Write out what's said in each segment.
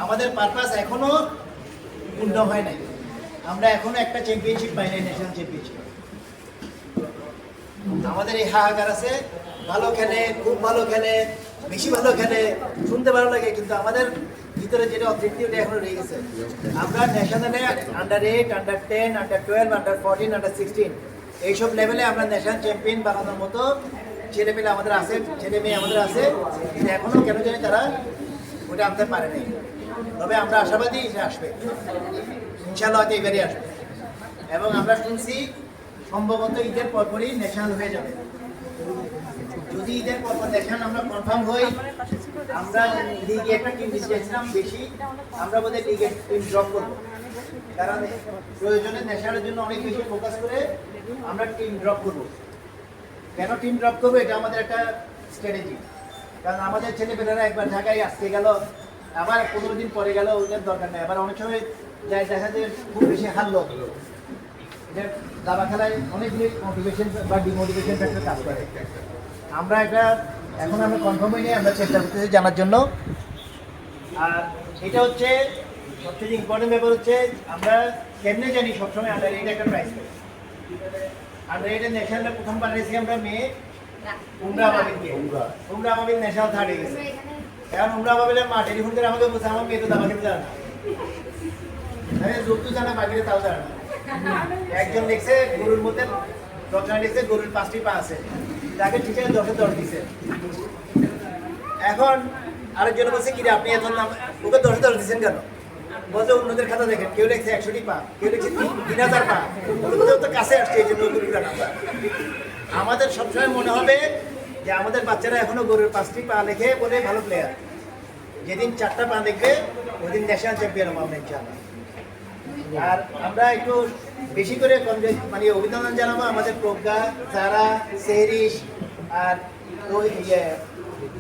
আমাদের পারপাস এখনো পূর্ণ হয় নাই। আমরা এখনো একটা চ্যাম্পিয়নশিপ পাই নাই, ন্যাশনাল চ্যাম্পিয়নশিপ। আমাদের এই হাহাকার আছে, ভালো খেলে, খুব ভালো খেলে, বেশি ভালো খেলে, শুনতে ভালো লাগে, কিন্তু আমাদের ভিতরে যেটা অবজেক্টিভ ওটা এখনো রয়ে গেছে। আমরা ন্যাশনালে under 8, under 10, under 12, under 14, under 16 এইসব লেভেলে আমরা ন্যাশনাল চ্যাম্পিয়ন বানানোর মতো ছেলে মেয়ে আমাদের আছে, ছেলে মেয়ে আমাদের আছে, কিন্তু এখনো কেন জানি তারা ওটা আনতে পারে নাই। তবে আমরা আশাবাদী যে আসবে, ইনশাআল্লাহ হয়তো এবারই আসবে। এবং আমরা শুনছি সম্ভবত ঈদের পরপরই ন্যাশনাল হয়ে যাবে। যদি ঈদের পরপর ন্যাশনাল আমরা কনফার্ম হই, আমরা লিগে একটা টিম দিয়েছিলাম বেশি, আমরা বোধহয় লিগের টিম ড্রপ করবো, কারণ প্রয়োজনে ন্যাশনালের জন্য অনেক বেশি ফোকাস করে আমরা টিম ড্রপ করবো। কেন টিম ড্রপ করবো, এটা আমাদের একটা স্ট্র্যাটেজি। কারণ আমাদের ছেলেপেলেরা একবার ঢাকায় আসতে গেল, আবার 15 দিন পরে গেল, ওইটার দরকার নেই। আবার অনেক সময় যাই দেখা যায় খুব বেশি হারলো, দাবা খেলায় অনেকগুলি মোটিভেশন বা ডিমোটিভেশন ফ্যাক্টর কাজ করে। আমরা এটা এখন আমরা কনফার্ম হই নিয়ে আমরা চেষ্টা করতেছি জানার জন্য। আর এটা হচ্ছে সবচেয়ে ইম্পর্টেন্ট ব্যাপার হচ্ছে আমরা কেমনে জানি সবসময় আন্ডার 8 একটা প্রাইজ পাই। আন্ডার 8 ন্যাশনালে প্রথম পাঠিয়েছি আমরা মেয়ে উমরা আবাবিলকে। উমরা আবাবিল ন্যাশনাল থার্ড হয়ে গেছে। এখন উমরা আবাবিলের মা টেলিফোন করে আমাকে বলছে আমার মেয়ে তো দাবা খেলতে জানে না, যুক্ত জানা বাকিরা তাও জানে না। একজন লিখছে গরুর মধ্যে, রচনা লিখছে গরুর 5টি পা আছে, তাকে ঠিক আছে 10-এ 10 দিছে। এখন আরেকজন বলছে কি রে আপনি এখন ওকে 10-এ 10 দিচ্ছেন কেন? বলছে অন্যদের খাতা দেখেন, কেউ লিখছে 100টি পা, কেউ লিখছে 3000 পা, ওদের তো কাছে আসছে এই জন্য গরুটা নাম্বার। আমাদের সবসময় মনে হবে যে আমাদের বাচ্চারা এখনো গরুর 5টি পা লেখে বলে ভালো প্লেয়ার। যেদিন 4টা পা দেখবে ওইদিন ন্যাশনাল চ্যাম্পিয়ন হবো আমরা ইনশাআল্লাহ। আর আমরা একটু বেশি করে মানে অভিনন্দন জানাবো আমাদের প্রজ্ঞা, যারা, সেহরিশ আর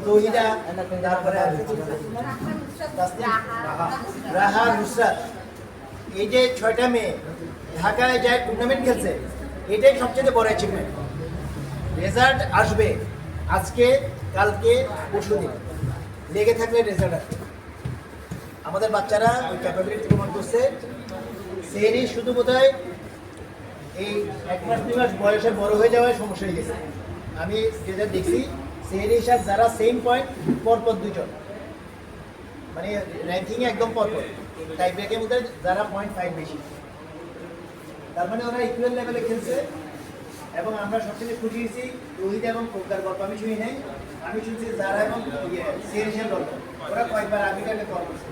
তহিদা, তারপরে রাহা, নুসরাত, এই যে 6টা মেয়ে ঢাকায় যায় টুর্নামেন্ট খেলছে, এটাই সবচেয়ে বড় অ্যাচিভমেন্ট। রেজাল্ট আসবে আজকে, কালকে, পরশুদিন, লেগে থাকলে রেজাল্ট আসবে। আমাদের বাচ্চারা ওই ক্যাপাবিলিটি প্রমাণ করছে। সেহরি শুধু বোধহয় এই 1 মাস 2 মাস বয়সে বড় হয়ে যাওয়ায় সমস্যা হয়ে গেছে। আমি যেটা দেখছি সেহরি সাথে যারা সেম পয়েন্ট পরপর 2 জন, মানে র্যাঙ্কিংয়ে একদম পরপর, টাই ব্রেকের মধ্যে যারা 0.5 বেশি, তার মানে ওরা ইকুয়াল লেভেলে খেলছে। এবং আমরা সবচেয়ে খুশি হয়েছি রোহিত এবং প্রজ্ঞার গল্প আমি শুনি নাই, আমি শুনছি যারা এবং সেহরিসের গল্প, ওরা কয়েকবার আগে কল করছে।